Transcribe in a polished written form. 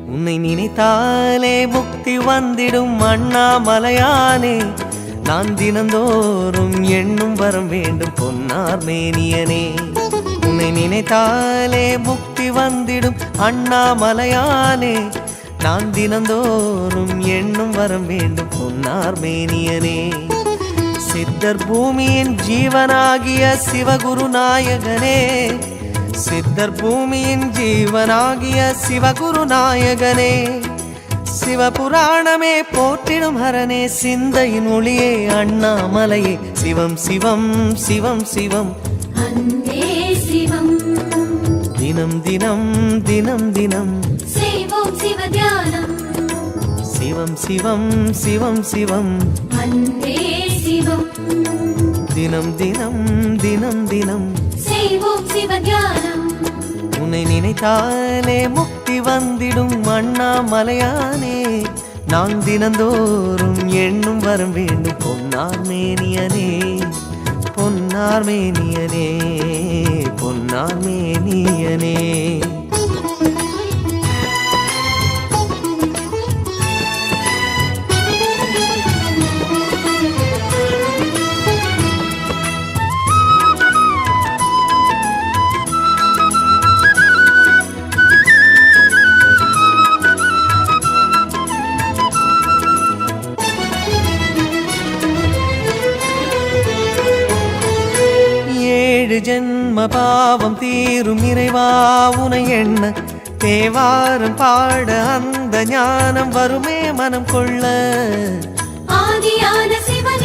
உன்னை நினைத்தாலே முக்தி வந்திடும் அண்ணாமலையானே. நான் தினந்தோறும் எண்ணும் வரம் வேண்டும் பொன்னார் மேனியனே. உன்னை நினைத்தாலே முக்தி வந்திடும் அண்ணாமலையானே. நான் தினந்தோறும் எண்ணும் வரம் வேண்டும் பொன்னார் மேனியனே. சித்தர் பூமியின் ஜீவனாகிய சிவகுரு நாயகனே. சித்தர் பூமியின் ஜீவனாகிய சிவகுரு நாயகனே. சிவபுராணமே போற்றிடும் ஹரனே. சிந்தையின் ஒளியே அண்ணாமலையே. சிவம் சிவம் சிவம் சிவம் அன்பே சிவம். தினம் தினம் தினம் தினம் செய்வோம் சிவ தியானம். சிவம் சிவம் சிவம் சிவம் அன்பே சிவம். தினம் தினம் தினம் தினம் செய்வோம் சிவ தியானம். உன்னை நினைத்தாலே முக்தி வந்திடும் அண்ணாமலையானே. நான் தினந்தோறும் எண்ணும் வரம் வேண்டும் பொன்னார் மேனியனே. பொன்னார் மேனியனே. பொன்னார் மேனியனே. ஏழு ஜென்ம பாவம் தீரும் இறைவா உனை எண்ண. தேவாரம் பாட அந்த ஞானம் வருமே மனம் கொள்ள. ஆதியான சிவ